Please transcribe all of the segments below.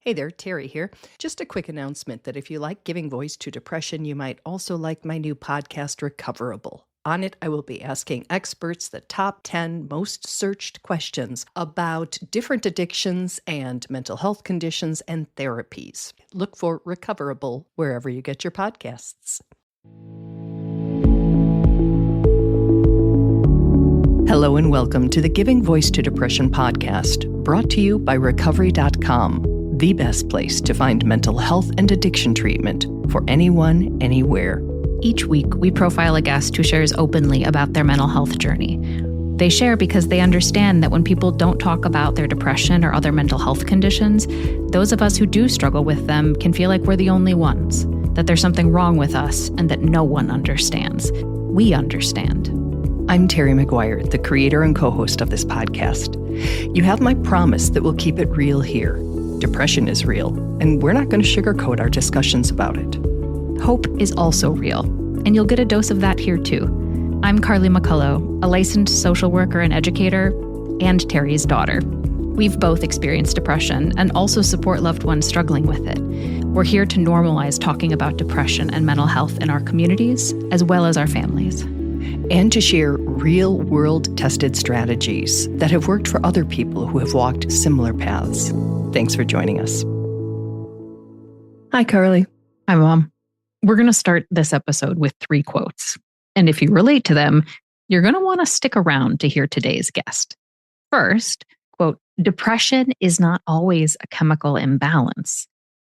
Hey there, Terry here. Just a quick announcement that if you like giving voice to depression, you might also like my new podcast, Recoverable. On it, I will be asking experts the top 10 most searched questions about different addictions and mental health conditions and therapies. Look for Recoverable wherever you get your podcasts. Hello and welcome to the Giving Voice to Depression podcast, brought to you by Recovery.com, the best place to find mental health and addiction treatment for anyone, anywhere. Each week, we profile a guest who shares openly about their mental health journey. They share because they understand that when people don't talk about their depression or other mental health conditions, those of us who do struggle with them can feel like we're the only ones, that there's something wrong with us, and that no one understands. We understand. I'm Terry McGuire, the creator and co-host of this podcast. You have my promise that we'll keep it real here. Depression is real, and we're not going to sugarcoat our discussions about it. Hope is also real, and you'll get a dose of that here too. I'm Carly McCullough, a licensed social worker and educator, and Terry's daughter. We've both experienced depression and also support loved ones struggling with it. We're here to normalize talking about depression and mental health in our communities, as well as our families. And to share real-world tested strategies that have worked for other people who have walked similar paths. Thanks for joining us. Hi, Carly. Hi, Mom. We're going to start this episode with 3 quotes. And if you relate to them, you're going to want to stick around to hear today's guest. First, quote, "Depression is not always a chemical imbalance.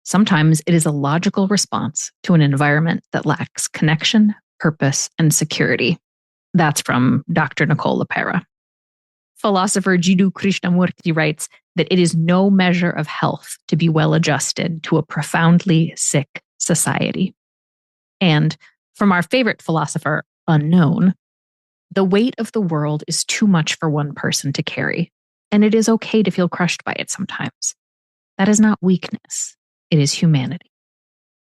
Sometimes it is a logical response to an environment that lacks connection, purpose, and security." That's from Dr. Nicole LePera. Philosopher Jiddu Krishnamurti writes that it is no measure of health to be well-adjusted to a profoundly sick society. And from our favorite philosopher, Unknown, "The weight of the world is too much for one person to carry, and it is okay to feel crushed by it sometimes. That is not weakness, it is humanity."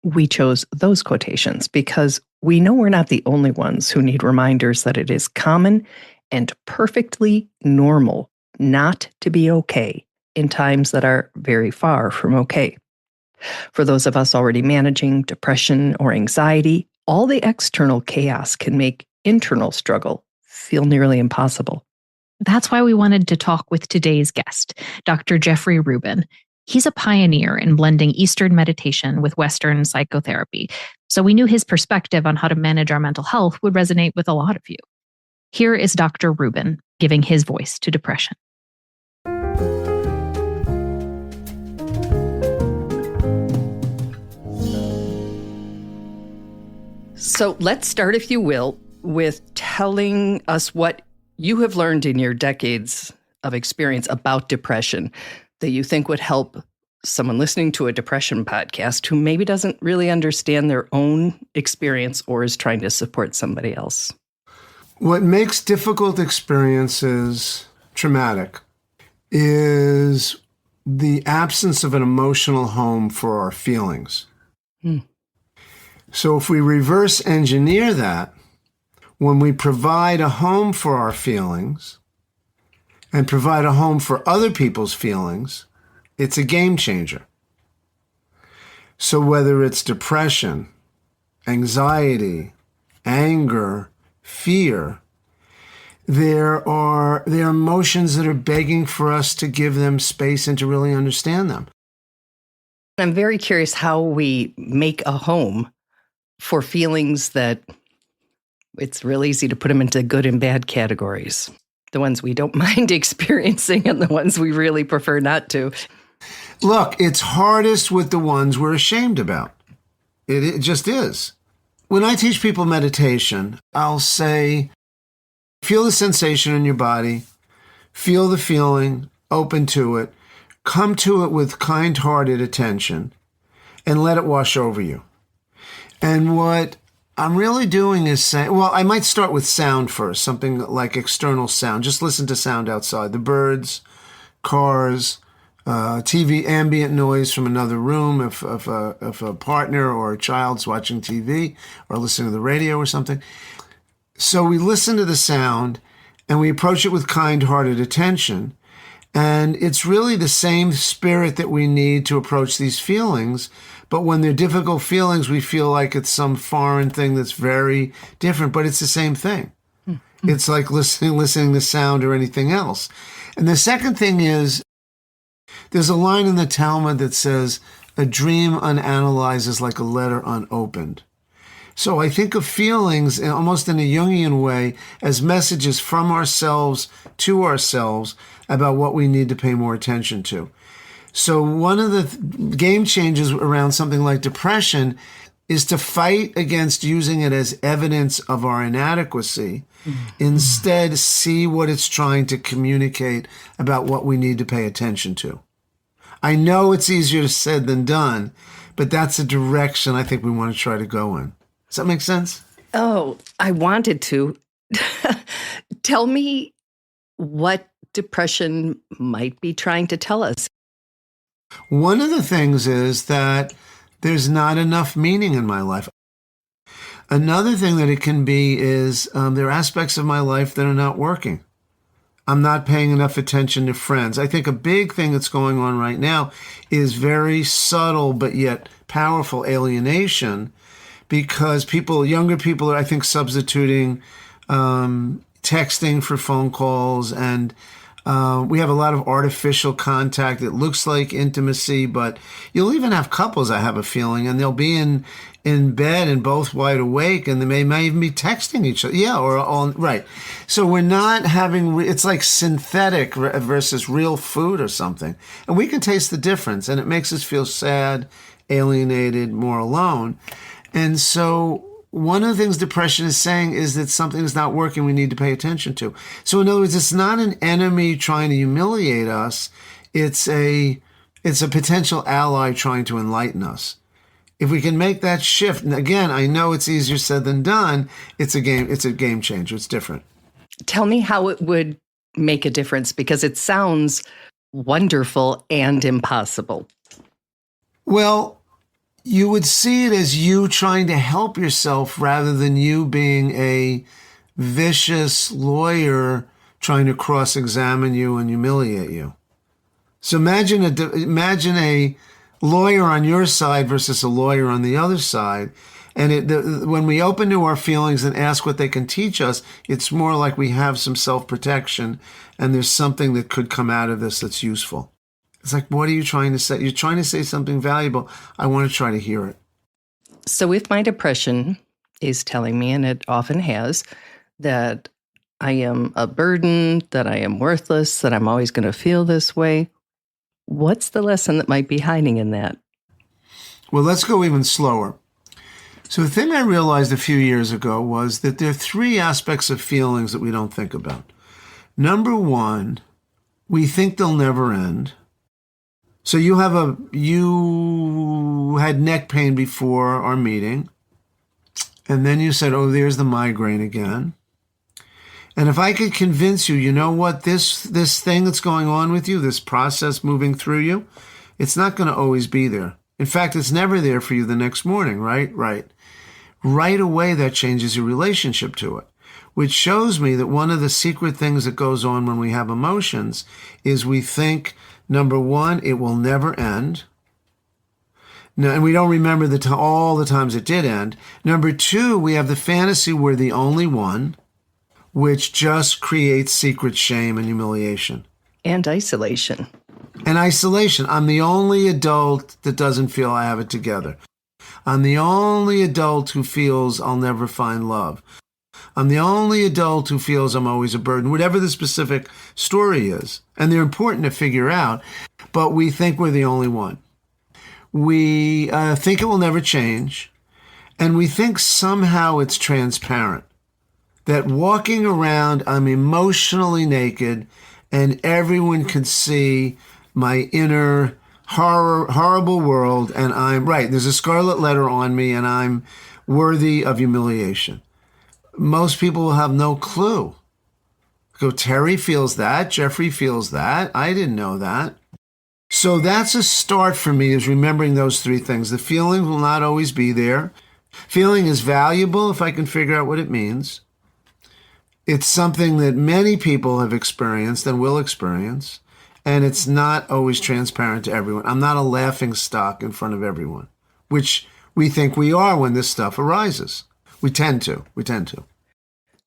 We chose those quotations because we know we're not the only ones who need reminders that it is common and perfectly normal not to be okay in times that are very far from okay. For those of us already managing depression or anxiety, all the external chaos can make internal struggle feel nearly impossible. That's why we wanted to talk with today's guest, Dr. Jeffrey Rubin. He's a pioneer in blending Eastern meditation with Western psychotherapy, so we knew his perspective on how to manage our mental health would resonate with a lot of you. Here is Dr. Rubin giving his voice to depression. So let's start, if you will, with telling us what you have learned in your decades of experience about depression that you think would help someone listening to a depression podcast who maybe doesn't really understand their own experience or is trying to support somebody else. What makes difficult experiences traumatic is the absence of an emotional home for our feelings. So if we reverse engineer that, when we provide a home for our feelings and provide a home for other people's feelings, it's a game changer. So whether it's depression, anxiety, anger, fear, there are emotions that are begging for us to give them space and to really understand them. I'm very curious how we make a home for feelings that it's real easy to put them into good and bad categories. The ones we don't mind experiencing and the ones we really prefer not to. Look, it's hardest with the ones we're ashamed about. It just is. When I teach people meditation, I'll say, feel the sensation in your body, feel the feeling, open to it, come to it with kind-hearted attention, and let it wash over you. And what I'm really doing is saying, well, I might start with sound first, something like external sound. Just listen to sound outside. The birds, cars, TV, ambient noise from another room if a partner or a child's watching TV or listening to the radio or something. So we listen to the sound and we approach it with kind-hearted attention. And it's really the same spirit that we need to approach these feelings. But when they're difficult feelings, we feel like it's some foreign thing that's very different, but it's the same thing. Mm-hmm. It's like listening to sound or anything else. And the second thing is, there's a line in the Talmud that says, a dream unanalyzed is like a letter unopened. So I think of feelings almost in a Jungian way as messages from ourselves to ourselves about what we need to pay more attention to. So one of the game changers around something like depression is to fight against using it as evidence of our inadequacy. Mm-hmm. Instead, see what it's trying to communicate about what we need to pay attention to. I know it's easier said than done, but that's the direction I think we want to try to go in. Does that make sense? Oh, I wanted to. Tell me what depression might be trying to tell us. One of the things is that there's not enough meaning in my life. Another thing that it can be is there are aspects of my life that are not working. I'm not paying enough attention to friends. I think a big thing that's going on right now is very subtle but yet powerful alienation, because younger people are, I think, substituting texting for phone calls, and we have a lot of artificial contact. It looks like intimacy, but you'll even have couples, I have a feeling, and they'll be in bed and both wide awake, and they might even be texting each other. Yeah, or all right. So we're not having, it's like synthetic versus real food or something. And we can taste the difference, and it makes us feel sad, alienated, more alone. And so one of the things depression is saying is that something is not working we need to pay attention to. So in other words, it's not an enemy trying to humiliate us. It's a potential ally trying to enlighten us. If we can make that shift, and again, I know it's easier said than done, it's a game changer. It's different. Tell me how it would make a difference, because it sounds wonderful and impossible. Well, you would see it as you trying to help yourself rather than you being a vicious lawyer trying to cross-examine you and humiliate you. So imagine a lawyer on your side versus a lawyer on the other side. And when we open to our feelings and ask what they can teach us, it's more like we have some self-protection and there's something that could come out of this that's useful. It's like, what are you trying to say? You're trying to say something valuable. I want to try to hear it. So if my depression is telling me, and it often has, that I am a burden, that I am worthless, that I'm always going to feel this way, what's the lesson that might be hiding in that? Well, let's go even slower. So the thing I realized a few years ago was that there are three aspects of feelings that we don't think about. Number one, we think they'll never end. So you had neck pain before our meeting, and then you said, oh, there's the migraine again. And if I could convince you, you know what, this thing that's going on with you, this process moving through you, it's not going to always be there. In fact, it's never there for you the next morning, right? Right. Right away, that changes your relationship to it, which shows me that one of the secret things that goes on when we have emotions is we think, number one, it will never end. No, and we don't remember all the times it did end. Number two, we have the fantasy we're the only one, which just creates secret shame and humiliation. And isolation. And isolation. I'm the only adult that doesn't feel I have it together. I'm the only adult who feels I'll never find love. I'm the only adult who feels I'm always a burden, whatever the specific story is. And they're important to figure out, but we think we're the only one. We think it will never change, and we think somehow it's transparent. That walking around, I'm emotionally naked, and everyone can see my inner horrible world, and there's a scarlet letter on me, and I'm worthy of humiliation. Most people will have no clue. Go, Terry feels that, Jeffrey feels that, I didn't know that. So that's a start for me, is remembering those three things. The feeling will not always be there. Feeling is valuable if I can figure out what it means. It's something that many people have experienced and will experience. And it's not always transparent to everyone. I'm not a laughing stock in front of everyone, which we think we are when this stuff arises. We tend to.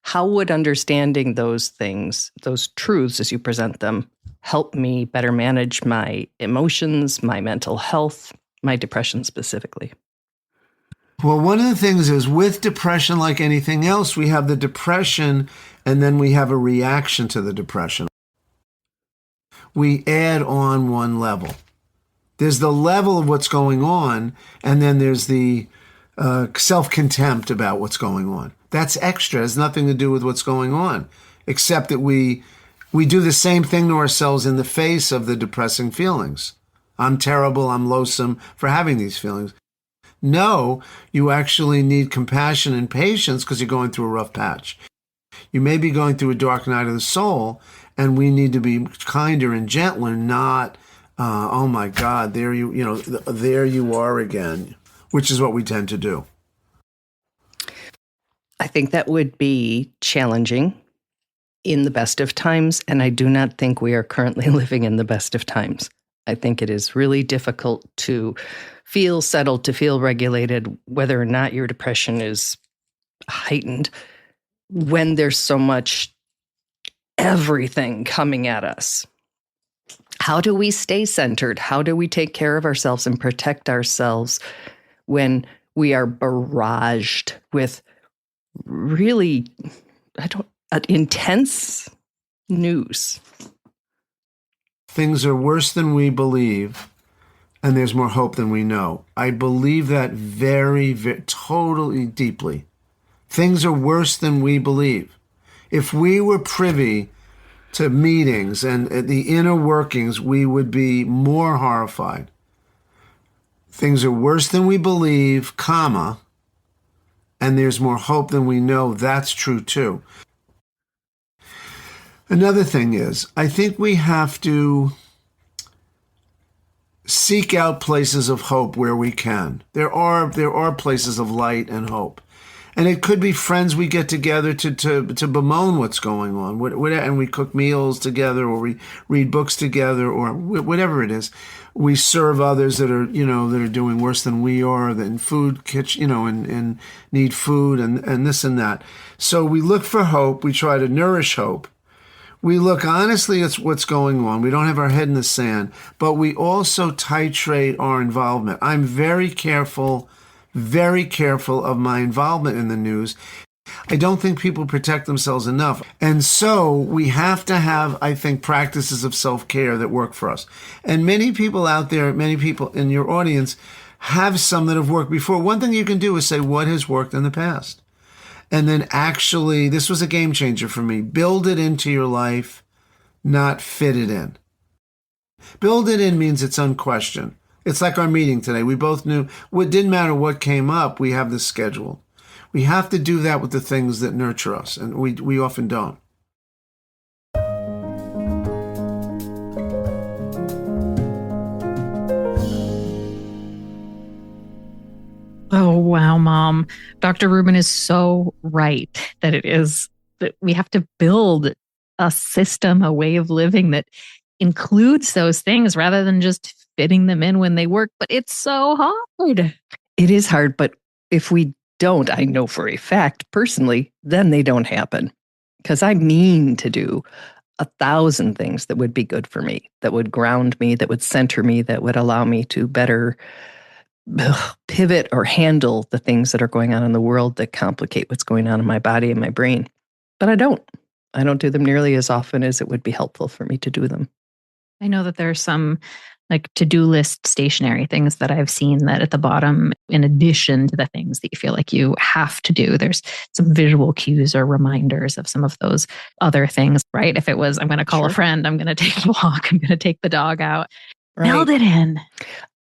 How would understanding those things, those truths as you present them, help me better manage my emotions, my mental health, my depression specifically? Well, one of the things is with depression, like anything else, we have the depression and then we have a reaction to the depression. We add on one level. There's the level of what's going on, and then there's the self-contempt about what's going on. That's extra. It has nothing to do with what's going on, except that we do the same thing to ourselves in the face of the depressing feelings. I'm terrible, I'm loathsome for having these feelings. No, you actually need compassion and patience because you're going through a rough patch. You may be going through a dark night of the soul, and we need to be kinder and gentler, not, oh my God, there you are again, which is what we tend to do. I think that would be challenging in the best of times, and I do not think we are currently living in the best of times. I think it is really difficult to feel settled, to feel regulated, whether or not your depression is heightened, when there's so much everything coming at us. How do we stay centered? How do we take care of ourselves and protect ourselves when we are barraged with really, intense news? Things are worse than we believe, and there's more hope than we know. I believe that very, very, totally deeply. Things are worse than we believe. If we were privy to meetings and the inner workings, we would be more horrified. Things are worse than we believe, comma, and there's more hope than we know. That's true too. Another thing is, I think we have to seek out places of hope where we can. There are places of light and hope. And it could be friends we get together to bemoan what's going on. And we cook meals together, or we read books together, or whatever it is. We serve others that are doing worse than we are, that in food kitchen, and need food and this and that. So we look for hope. We try to nourish hope. We look honestly at what's going on. We don't have our head in the sand, but we also titrate our involvement. I'm very careful of my involvement in the news. I don't think people protect themselves enough. And so we have to have, I think, practices of self-care that work for us. And many people out there, many people in your audience have some that have worked before. One thing you can do is say, what has worked in the past? And then actually, this was a game changer for me. Build it into your life, not fit it in. Build it in means it's unquestioned. It's like our meeting today. We both knew it didn't matter what came up. We have this scheduled. We have to do that with the things that nurture us, and we often don't. Oh, wow, Mom. Dr. Rubin is so right that we have to build a system, a way of living that includes those things rather than just fitting them in when they work. But it's so hard. It is hard, but if we don't, I know for a fact, personally, then they don't happen. Because I mean to do 1,000 things that would be good for me, that would ground me, that would center me, that would allow me to better pivot or handle the things that are going on in the world that complicate what's going on in my body and my brain. But I don't do them nearly as often as it would be helpful for me to do them. I know that there are some like to-do list stationary things that I've seen that at the bottom, in addition to the things that you feel like you have to do, there's some visual cues or reminders of some of those other things, right? If it was, I'm going to call a friend, I'm going to take a walk, I'm going to take the dog out. Right. Build it in.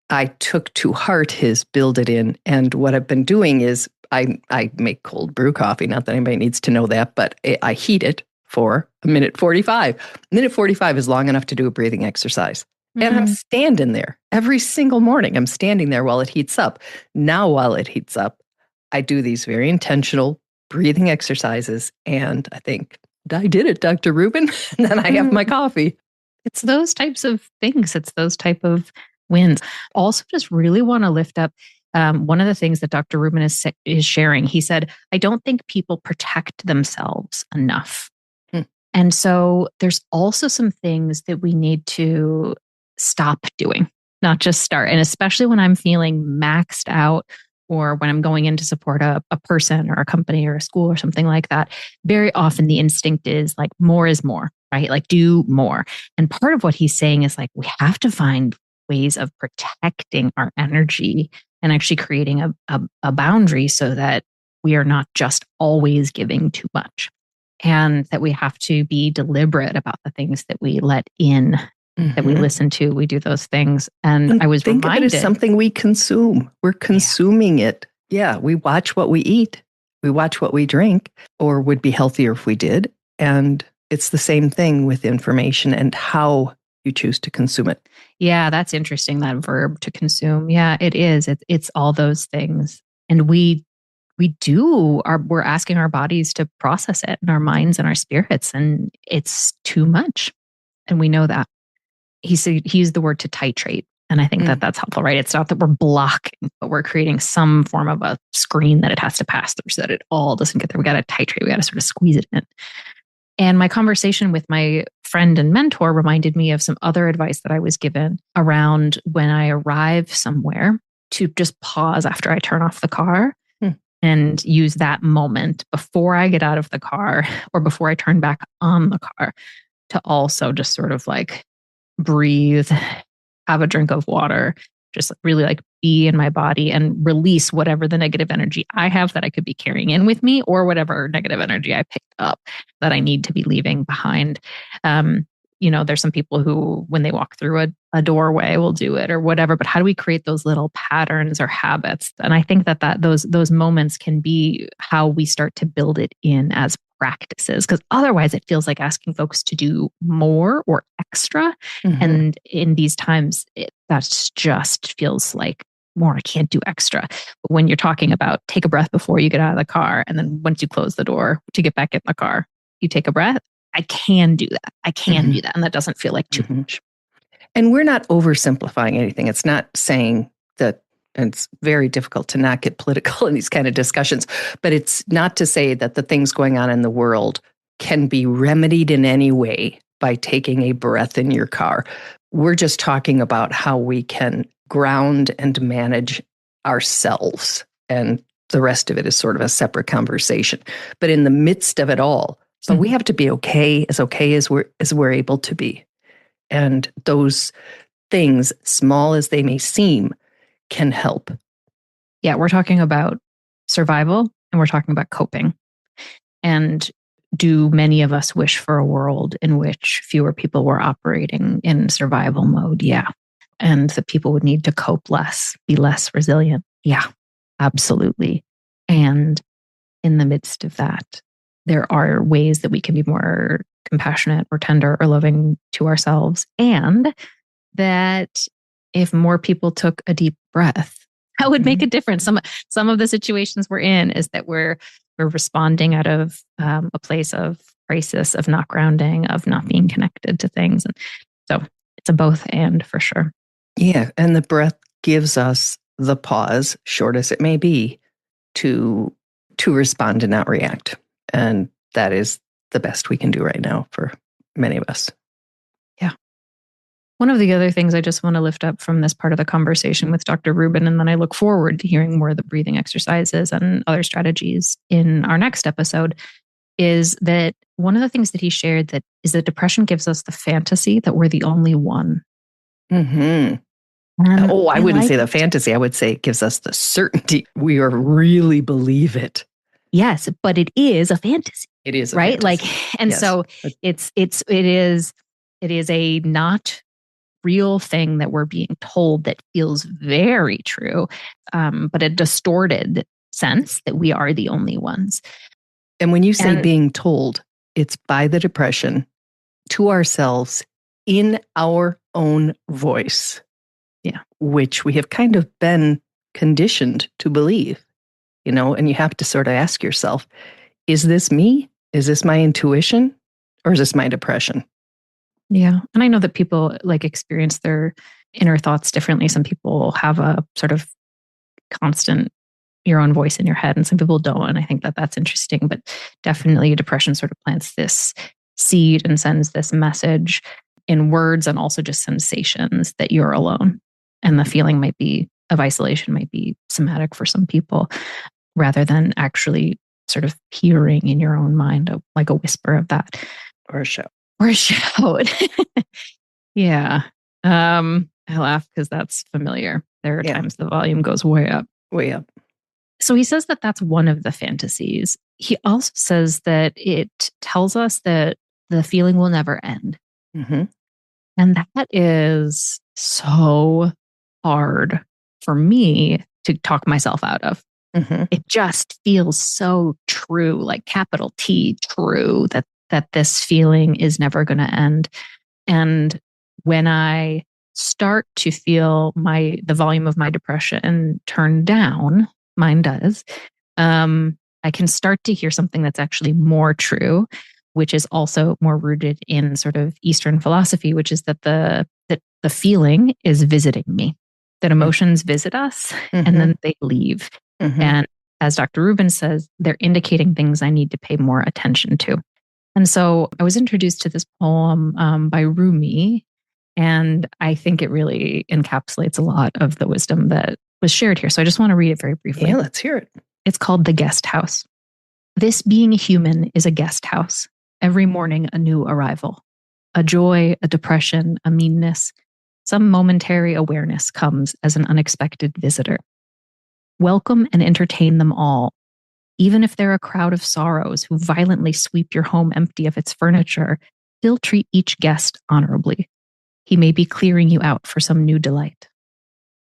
I took to heart his build it in. And what I've been doing is I make cold brew coffee. Not that anybody needs to know that, but I heat it for a minute 45. Minute 45 is long enough to do a breathing exercise. Mm-hmm. And I'm standing there every single morning. I'm standing there while it heats up. Now, while it heats up, I do these very intentional breathing exercises. And I think, I did it, Dr. Rubin. And then I have my coffee. It's those types of things. It's those type of wins. Also, just really want to lift up one of the things that Dr. Rubin is sharing. He said, I don't think people protect themselves enough. And so there's also some things that we need to stop doing, not just start. And especially when I'm feeling maxed out or when I'm going in to support a person or a company or a school or something like that, very often the instinct is like more is more, right? Like do more. And part of what he's saying is like, we have to find ways of protecting our energy and actually creating a boundary so that we are not just always giving too much. And that we have to be deliberate about the things that we let in, that we listen to, we do those things. And I was think reminded. of it as something we consume. We're consuming it. Yeah, we watch what we eat. We watch what we drink, or would be healthier if we did. And it's the same thing with information and how you choose to consume it. Yeah, that's interesting, that verb to consume. Yeah, it is. It's all those things. And we're asking our bodies to process it, and our minds and our spirits, and it's too much. And we know that. He used the word to titrate. And I think that that's helpful, right? It's not that we're blocking, but we're creating some form of a screen that it has to pass through so that it all doesn't get there. We got to titrate. We got to sort of squeeze it in. And my conversation with my friend and mentor reminded me of some other advice that I was given around when I arrive somewhere to just pause after I turn off the car and use that moment before I get out of the car or before I turn back on the car to also just sort of like breathe, have a drink of water, just really like be in my body and release whatever the negative energy I have that I could be carrying in with me, or whatever negative energy I picked up that I need to be leaving behind. There's some people who, when they walk through a doorway, will do it or whatever, but how do we create those little patterns or habits? And I think that those moments can be how we start to build it in as practices, because otherwise it feels like asking folks to do more or extra. And in these times, that just feels like more. I can't do extra. But when you're talking about take a breath before you get out of the car, and then once you close the door to get back in the car, you take a breath. I can do that. I can do that. And that doesn't feel like too much. And we're not oversimplifying anything. It's not saying that, and it's very difficult to not get political in these kind of discussions, but it's not to say that the things going on in the world can be remedied in any way by taking a breath in your car. We're just talking about how we can ground and manage ourselves. And the rest of it is sort of a separate conversation. But in the midst of it all, but we have to be okay as we're able to be. And those things, small as they may seem, can help. Yeah, we're talking about survival and we're talking about coping. And do many of us wish for a world in which fewer people were operating in survival mode? Yeah. And that people would need to cope less, be less resilient? Yeah, absolutely. And in the midst of that, there are ways that we can be more compassionate or tender or loving to ourselves. And that if more people took a deep breath, that would make a difference. Some of the situations we're in is that we're responding out of a place of crisis, of not grounding, of not being connected to things. And so it's a both and for sure. Yeah. And the breath gives us the pause, short as it may be, to respond and not react. And that is the best we can do right now for many of us. Yeah. One of the other things I just want to lift up from this part of the conversation with Dr. Rubin, and then I look forward to hearing more of the breathing exercises and other strategies in our next episode, is that one of the things that he shared that is that depression gives us the fantasy that we're the only one. I wouldn't say the fantasy. I would say it gives us the certainty. We really believe it. Yes, but it is a fantasy. It is a right. fantasy. So it is a not real thing that we're being told that feels very true, but a distorted sense that we are the only ones. And when you say being told, it's by the depression to ourselves in our own voice. Yeah. Which we have kind of been conditioned to believe, and you have to sort of ask yourself, is this me? Is this my intuition? Or is this my depression? Yeah. And I know that people like experience their inner thoughts differently. Some people have a sort of constant your own voice in your head, and some people don't. And I think that that's interesting. But definitely depression sort of plants this seed and sends this message in words and also just sensations that you're alone. And the feeling might be of isolation might be somatic for some people rather than actually sort of hearing in your own mind, like a whisper of that. Or a shout. Or a shout. Yeah. I laugh because that's familiar. There are times the volume goes way up. Way up. So he says that that's one of the fantasies. He also says that it tells us that the feeling will never end. Mm-hmm. And that is so hard for me to talk myself out of. Mm-hmm. It just feels so true, like capital T, true, that this feeling is never going to end. And when I start to feel the volume of my depression turn down, mine does, I can start to hear something that's actually more true, which is also more rooted in sort of Eastern philosophy, which is that the feeling is visiting me, that emotions visit us and then they leave. Mm-hmm. And as Dr. Rubin says, they're indicating things I need to pay more attention to. And so I was introduced to this poem by Rumi, and I think it really encapsulates a lot of the wisdom that was shared here. So I just want to read it very briefly. Yeah, let's hear it. It's called The Guest House. This being human is a guest house. Every morning, a new arrival. A joy, a depression, a meanness. Some momentary awareness comes as an unexpected visitor. Welcome and entertain them all. Even if they're a crowd of sorrows who violently sweep your home empty of its furniture, still treat each guest honorably. He may be clearing you out for some new delight.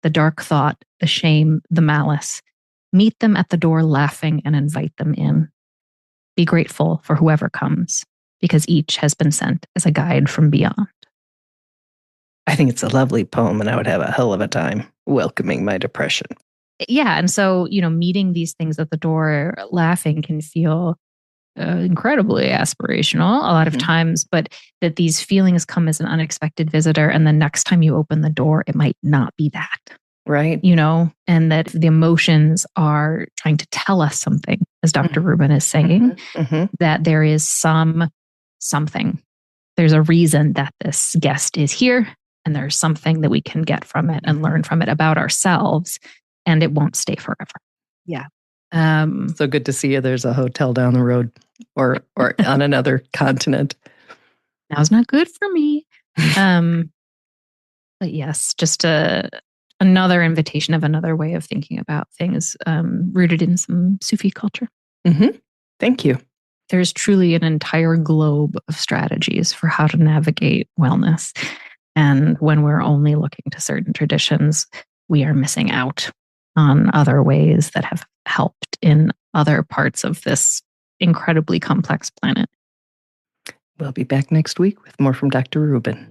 The dark thought, the shame, the malice. Meet them at the door laughing and invite them in. Be grateful for whoever comes, because each has been sent as a guide from beyond. I think it's a lovely poem, and I would have a hell of a time welcoming my depression. Yeah. And so, meeting these things at the door laughing can feel incredibly aspirational a lot of times, but that these feelings come as an unexpected visitor. And the next time you open the door, it might not be that. Right. And that the emotions are trying to tell us something, as Dr. Rubin is saying, that there is something. There's a reason that this guest is here, and there's something that we can get from it and learn from it about ourselves, and it won't stay forever. Yeah. So good to see you. There's a hotel down the road or on another continent. Now's not good for me. But yes, just another invitation of another way of thinking about things rooted in some Sufi culture. Mm-hmm. Thank you. There's truly an entire globe of strategies for how to navigate wellness. And when we're only looking to certain traditions, we are missing out on other ways that have helped in other parts of this incredibly complex planet. We'll be back next week with more from Dr. Rubin.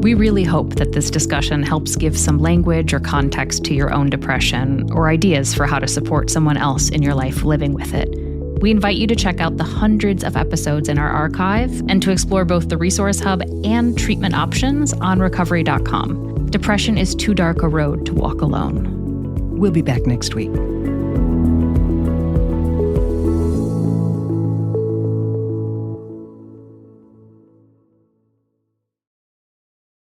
We really hope that this discussion helps give some language or context to your own depression, or ideas for how to support someone else in your life living with it. We invite you to check out the hundreds of episodes in our archive and to explore both the Resource Hub and treatment options on recovery.com. Depression is too dark a road to walk alone. We'll be back next week.